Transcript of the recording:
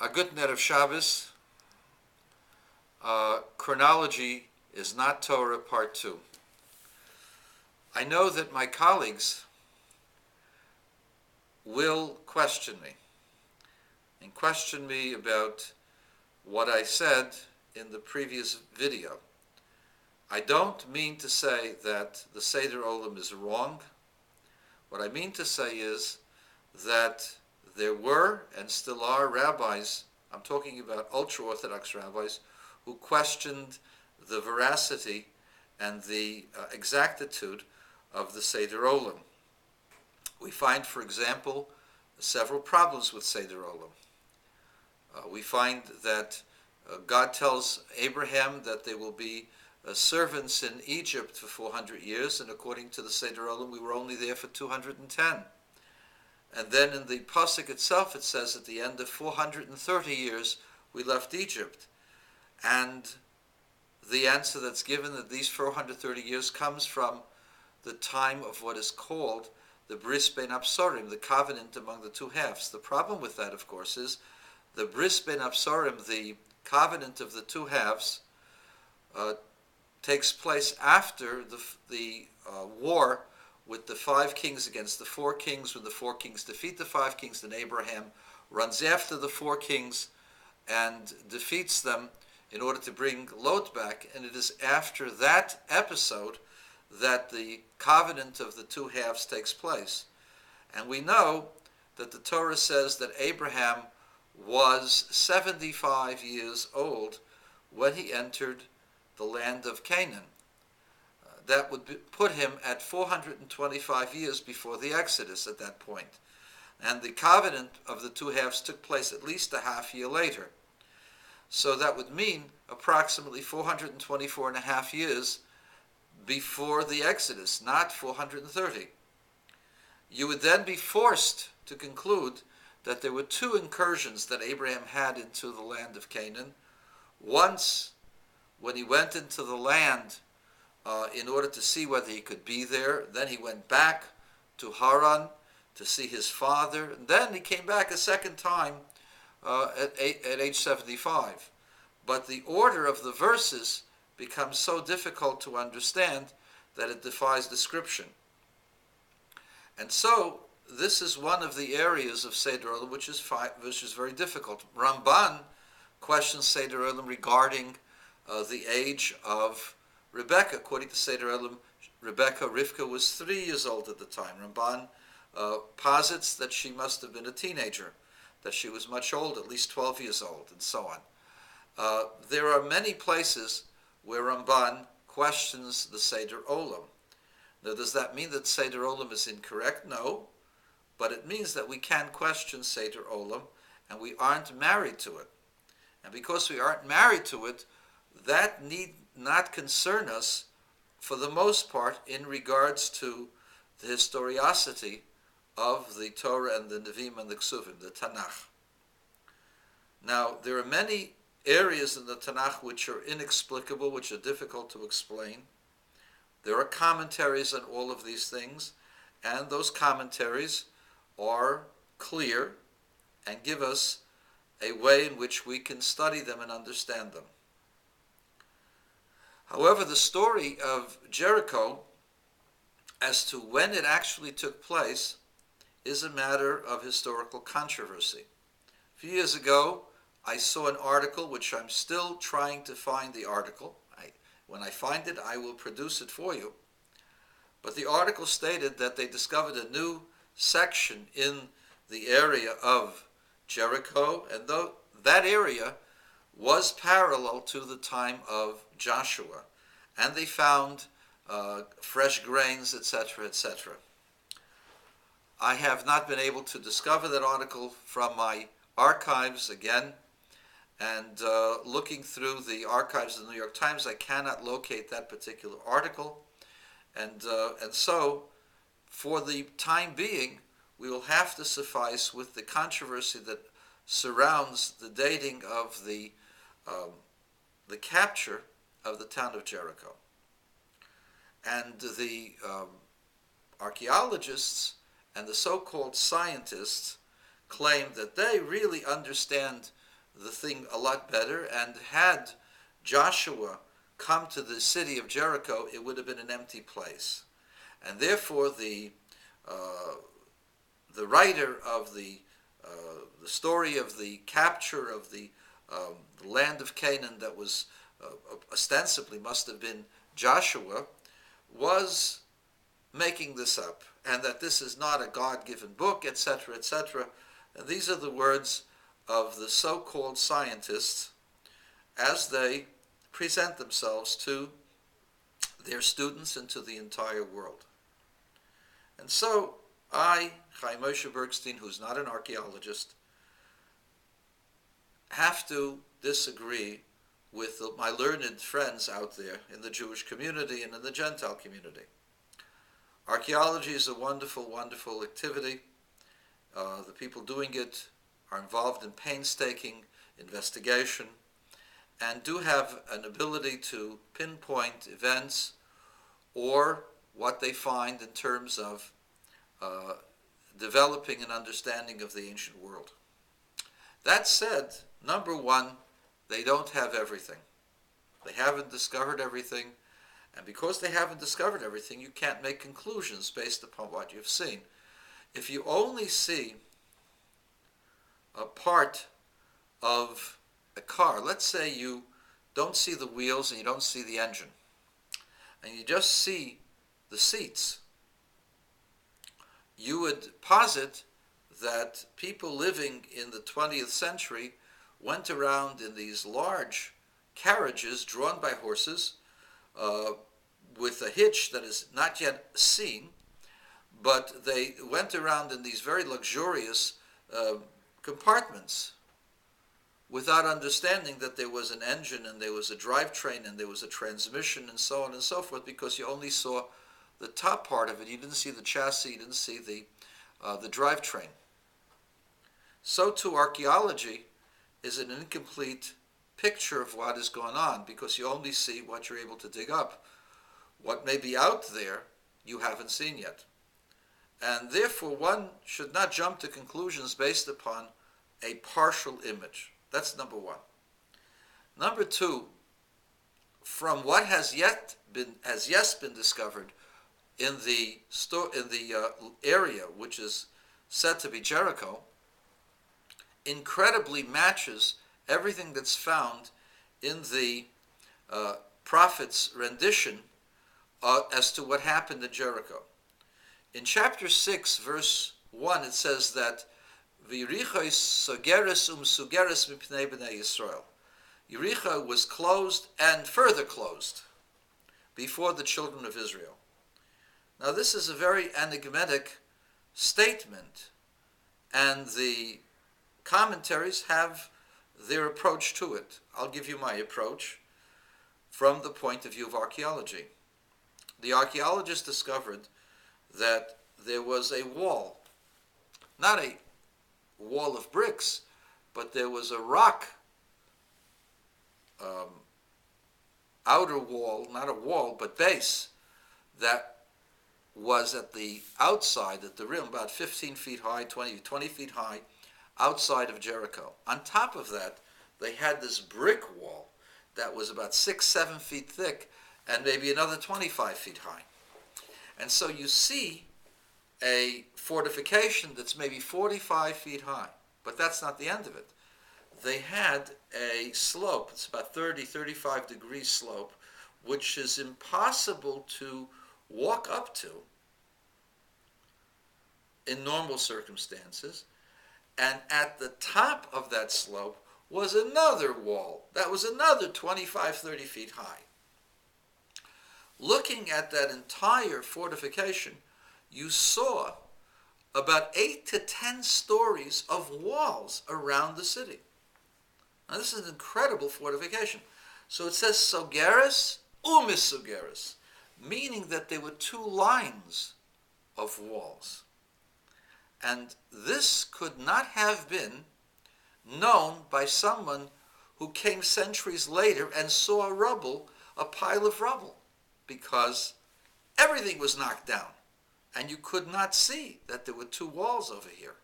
A good net of Shabbos. Chronology is not Torah, part 2. I know that my colleagues will question me about what I said in the previous video. I don't mean to say that the Seder Olam is wrong. What I mean to say is that there were and still are rabbis, I'm talking about ultra-Orthodox rabbis, who questioned the veracity and the exactitude of the Seder Olam. We find, for example, several problems with Seder Olam. We find that God tells Abraham that there will be servants in Egypt for 400 years, and according to the Seder Olam, we were only there for 210. And then in the Pasuk itself, it says at the end of 430 years, we left Egypt. And the answer that's given that these 430 years comes from the time of what is called the Bris Ben Absorim, the covenant among the two halves. The problem with that, of course, is the Bris Ben Absorim, the covenant of the two halves, takes place after the war with the 5 kings against the 4 kings. When the 4 kings defeat the 5 kings, then Abraham runs after the 4 kings and defeats them in order to bring Lot back. And it is after that episode that the covenant of the two halves takes place. And we know that the Torah says that Abraham was 75 years old when he entered the land of Canaan. That would put him at 425 years before the Exodus at that point. And the covenant of the two halves took place at least a half year later. So that would mean approximately 424 and a half years before the Exodus, not 430. You would then be forced to conclude that there were 2 incursions that Abraham had into the land of Canaan. Once, when he went into the land in order to see whether he could be there. Then he went back to Haran to see his father. And then he came back a second time at age 75. But the order of the verses becomes so difficult to understand that it defies description. And so this is one of the areas of Seder Olam which is very difficult. Ramban questions Seder Olam regarding the age of Rebecca. According to Seder Olam, Rivka was 3 years old at the time. Ramban posits that she must have been a teenager, that she was much older, at least 12 years old, and so on. There are many places where Ramban questions the Seder Olam. Now, does that mean that Seder Olam is incorrect? No, but it means that we can question Seder Olam, and we aren't married to it. And because we aren't married to it, that need not concern us for the most part in regards to the historicity of the Torah and the Nevi'im and the Ksuvim, the Tanakh. Now, there are many areas in the Tanakh which are inexplicable, which are difficult to explain. There are commentaries on all of these things, and those commentaries are clear and give us a way in which we can study them and understand them. However, the story of Jericho, as to when it actually took place, is a matter of historical controversy. A few years ago, I saw an article, which I'm still trying to find the article. When I find it, I will produce it for you. But the article stated that they discovered a new section in the area of Jericho, and though that area was parallel to the time of Joshua, and they found fresh grains, etc., etc. I have not been able to discover that article from my archives again, and looking through the archives of the New York Times, I cannot locate that particular article, and so for the time being, we will have to suffice with the controversy that surrounds the dating of the capture of the town of Jericho. And the archaeologists and the so-called scientists claim that they really understand the thing a lot better, and had Joshua come to the city of Jericho, it would have been an empty place. And therefore, the writer of the story of the capture of the land of Canaan, that was ostensibly must have been Joshua, was making this up, and that this is not a God-given book, etc., etc. And these are the words of the so-called scientists as they present themselves to their students and to the entire world. And so I, Chaim Moshe Bergstein, who's not an archaeologist, have to disagree with my learned friends out there in the Jewish community and in the Gentile community. Archaeology is a wonderful, wonderful activity. The people doing it are involved in painstaking investigation and do have an ability to pinpoint events or what they find in terms of developing an understanding of the ancient world. That said, number one, they don't have everything. They haven't discovered everything, and because they haven't discovered everything, you can't make conclusions based upon what you've seen. If you only see a part of a car, let's say you don't see the wheels and you don't see the engine, and you just see the seats, you would posit that people living in the 20th century went around in these large carriages drawn by horses with a hitch that is not yet seen, but they went around in these very luxurious compartments without understanding that there was an engine and there was a drivetrain and there was a transmission and so on and so forth, because you only saw the top part of it. You didn't see the chassis, you didn't see the drivetrain. So too, archaeology is an incomplete picture of what is going on, because you only see what you're able to dig up. What may be out there, you haven't seen yet. And therefore, one should not jump to conclusions based upon a partial image. That's number one. Number two, from what has yet been discovered in the area which is said to be Jericho, incredibly matches everything that's found in the prophet's rendition as to what happened in Jericho. In chapter 6, verse 1, it says that V'yiricho sogeres sugeres mipnei b'nei Yisrael. Yericho was closed and further closed before the children of Israel. Now this is a very enigmatic statement, and the commentaries have their approach to it. I'll give you my approach from the point of view of archaeology. The archaeologists discovered that there was a wall, not a wall of bricks, but there was a rock outer wall, not a wall, but base, that was at the outside, at the rim, about 15 feet high, 20 feet high, outside of Jericho. On top of that, they had this brick wall that was about 6-7 feet thick and maybe another 25 feet high. And so you see a fortification that's maybe 45 feet high, but that's not the end of it. They had a slope, it's about 35 degree slope, which is impossible to walk up to in normal circumstances. And at the top of that slope was another wall that was another 25, 30 feet high. Looking at that entire fortification, you saw about 8 to 10 stories of walls around the city. Now this is an incredible fortification. So it says sogeres umisugeres, meaning that there were 2 lines of walls. And this could not have been known by someone who came centuries later and saw a pile of rubble, because everything was knocked down and you could not see that there were 2 walls over here.